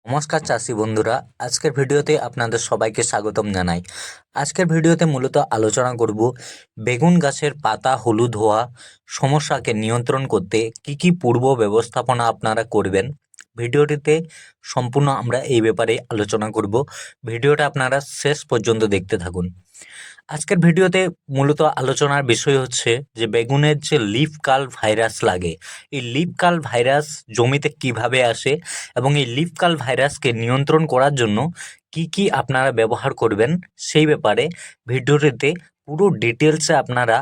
নমস্কার চাষি বন্ধুরা, আজকের ভিডিওতে আপনাদের সবাইকে স্বাগতম জানাই। আজকের ভিডিওতে মূলত আলোচনা করব বেগুন গাছের পাতা হলুদ হওয়া সমস্যাকে নিয়ন্ত্রণ করতে কি কি পূর্ব ব্যবস্থাপনা আপনারা করবেন। ভিডিওটিতে সম্পূর্ণ আমরা এই ব্যাপারে আলোচনা করব। ভিডিওটা আপনারা শেষ পর্যন্ত দেখতে থাকুন। আজকের ভিডিওতে মূলত আলোচনার বিষয় হচ্ছে যে বেগুনের যে লিফ কার্ল ভাইরাস লাগে, এই লিফ কার্ল ভাইরাস জমিতে কিভাবে আসে এবং এই লিফ কার্ল ভাইরাসকে নিয়ন্ত্রণ করার জন্য কি কি আপনারা ব্যবহার করবেন সেই ব্যাপারে ভিডিওটিতে পুরো ডিটেলসে আপনারা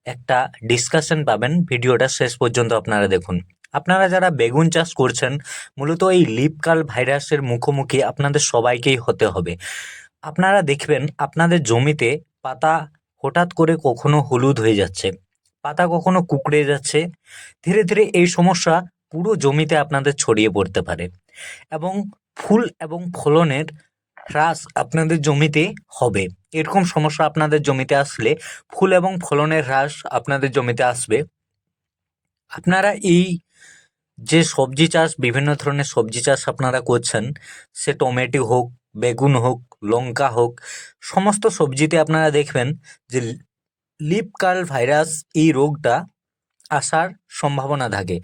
একটা ডিসকাশন পাবেন। ভিডিওটা শেষ পর্যন্ত আপনারা দেখুন। আপনারা যারা বেগুন চাষ করছেন মূলত এই লিফ কার্ল ভাইরাসের মুখোমুখি আপনাদের সবাইকেই হতে হবে। আপনারা দেখবেন আপনাদের জমিতে পাতা হঠাৎ করে কখনো হলুদ হয়ে যাচ্ছে, পাতা কখনো কুঁকড়ে যাচ্ছে। ধীরে ধীরে এই সমস্যা পুরো জমিতে আপনাদের ছড়িয়ে পড়তে পারে এবং ফুল এবং ফলনের হ্রাস আপনাদের জমিতে হবে। এরকম সমস্যা আপনাদের জমিতে আসলে ফুল এবং ফলনের হ্রাস আপনাদের জমিতে আসবে। আপনারা এই যে সবজি চাষ, বিভিন্ন ধরনের সবজি চাষ আপনারা করছেন, সে টমেটো হোক, বেগুন হোক, লঙ্কা হোক, সমস্ত সবজিতে আপনারা দেখবেন যে লিফ কার্ল ভাইরাস এই রোগটা আসার সম্ভাবনা থাকে।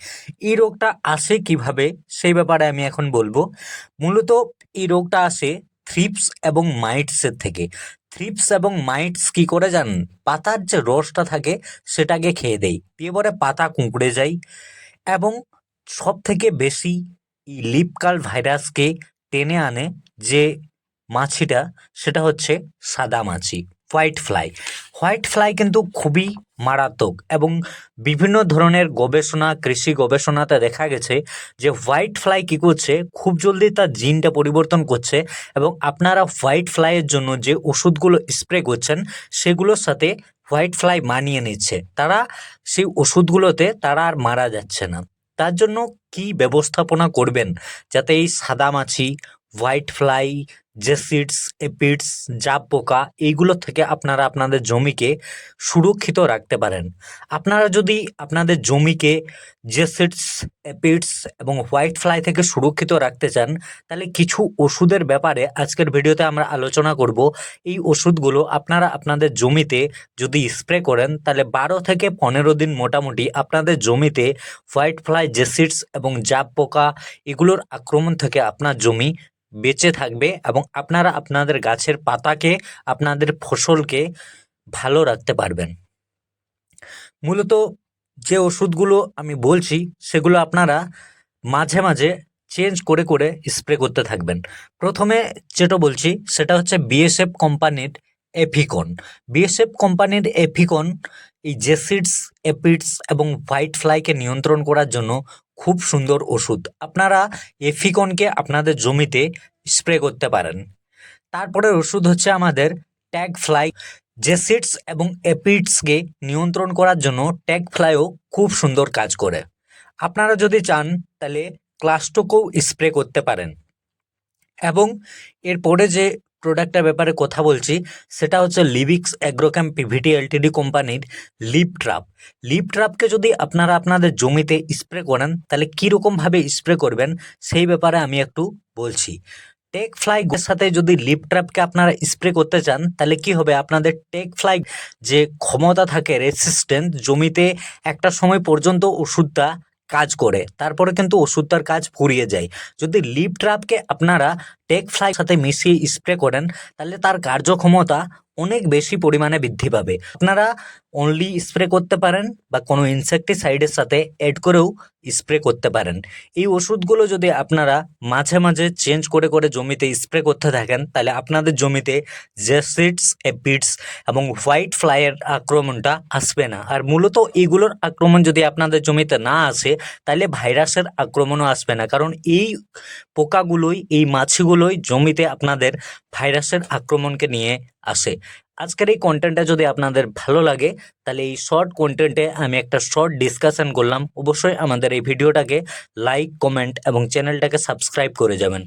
এই রোগটা আসে কিভাবে সেই ব্যাপারে আমি এখন বলবো। মূলত এই রোগটা আসে থ্রিপস এবং মাইটসের থেকে। থ্রিপস এবং মাইটস কি করে জানেন? পাতার যে রসটা থাকে সেটাকে খেয়ে দেয়, দিয়ে পরে পাতা কুঁকড়ে যায় এবং সব থেকে বেশি এই লিফ কার্ল ভাইরাসকে টেনে আনে যে মাছিটা, সেটা হচ্ছে সাদা মাছি, হোয়াইট ফ্লাই। হোয়াইট ফ্লাই কিন্তু খুবই মারাত্মক এবং বিভিন্ন ধরনের গবেষণা, কৃষি গবেষণাতে দেখা গেছে যে হোয়াইট ফ্লাই কী করছে, খুব জলদি তার জিনটা পরিবর্তন করছে এবং আপনারা হোয়াইট ফ্লাইয়ের জন্য যে ওষুধগুলো স্প্রে করছেন সেগুলোর সাথে হোয়াইট ফ্লাই মানিয়ে নিচ্ছে। তারা সেই ওষুধগুলোতে তারা আর মারা যাচ্ছে না। তার জন্য কি ব্যবস্থাপনা করবেন যাতে এই সাদা মাছি, হোয়াইট ফ্লাই, জেসিডস, এপিডস, জাব পোকা এইগুলো থেকে আপনারা আপনাদের জমিকে সুরক্ষিত রাখতে পারেন। আপনারা যদি আপনাদের জমিকে জেসিডস, এপিডস এবং হোয়াইট ফ্লাই থেকে সুরক্ষিত রাখতে চান তাহলে কিছু ওষুধের ব্যাপারে আজকের ভিডিওতে আমরা আলোচনা করব। এই ওষুধগুলো আপনারা আপনাদের জমিতে যদি স্প্রে করেন তাহলে 12 থেকে 15 দিন মোটামুটি আপনাদের জমিতে হোয়াইট ফ্লাই, জেসিডস এবং জাব পোকা এগুলোর আক্রমণ থেকে আপনার জমি বেঁচে থাকবে এবং আপনারা আপনাদের গাছের পাতাকে, আপনাদের ফসলকে ভালো রাখতে পারবেন। মূলত যে ওষুধগুলো আমি বলছি সেগুলো আপনারা মাঝে মাঝে চেঞ্জ করে করে স্প্রে করতে থাকবেন। প্রথমে যেটা বলছি সেটা হচ্ছে বিএসএফ কোম্পানির এফিকন। বিএসএফ কোম্পানির এফিকন এই জেসিডস, এপিডস এবং হোয়াইট ফ্লাইকে নিয়ন্ত্রণ করার জন্য খুব সুন্দর ওষুধ। আপনারা এফিকনকে আপনাদের জমিতে স্প্রে করতে পারেন। তারপরের ওষুধ হচ্ছে আমাদের ট্যাগ ফ্লাই। জেসিডস এবং এপিডসকে নিয়ন্ত্রণ করার জন্য ট্যাগ ফ্লাইও খুব সুন্দর কাজ করে। আপনারা যদি চান তাহলে ক্লাস্টোকেও স্প্রে করতে পারেন। এবং এরপরে যে প্রোডাক্টটার ব্যাপারে কথা বলছি সেটা হচ্ছে লিভিক্স অ্যাগ্রোক্যাম পিভিটি এলটিডি কোম্পানির লিপ ট্রাপ। লিপ ট্রাপকে যদি আপনারা আপনাদের জমিতে স্প্রে করেন তাহলে কীরকমভাবে স্প্রে করবেন সেই ব্যাপারে আমি একটু বলছি। টেক ফ্লাই সাথে যদি লিপ ট্র্যাপকে আপনারা স্প্রে করতে চান তাহলে কি হবে, আপনাদের টেক ফ্লাই যে ক্ষমতা থাকে রেসিস্ট্যান্ট, জমিতে একটা সময় পর্যন্ত ওষুধটা কাজ করে, তারপরে কিন্তু ওষুধটার কাজ ফুরিয়ে যায়। যদি লিপ ট্র্যাপকে আপনারা টেক ফ্লাই সাথে মিশিয়ে স্প্রে করেন তাহলে তার কার্যক্ষমতা অনেক বেশি পরিমাণে বৃদ্ধি পাবে। আপনারা অনলি স্প্রে করতে পারেন বা কোনো ইনসেকটিসাইডের সাথে অ্যাড করেও স্প্রে করতে পারেন। এই ওষুধগুলো যদি আপনারা মাঝে মাঝে চেঞ্জ করে করে জমিতে স্প্রে করতে থাকেন তাহলে আপনাদের জমিতে জেসিডস, এপিডস এবং হোয়াইট ফ্লাইয়ের আক্রমণটা আসবে না। আর মূলত এইগুলোর আক্রমণ যদি আপনাদের জমিতে না আসে তাহলে ভাইরাসের আক্রমণও আসবে না, কারণ এই পোকাগুলোই, এই মাছিগুলোই জমিতে আপনাদের ভাইরাসের আক্রমণকে নিয়ে আসে। আজকের এই কন্টেন্টটা যদি আপনাদের ভালো লাগে তাহলে এই শর্ট কন্টেন্টে আমি একটা শর্ট ডিসকাশন করলাম। অবশ্যই আমাদের এই ভিডিওটাকে লাইক, কমেন্ট এবং চ্যানেলটাকে সাবস্ক্রাইব করে যাবেন।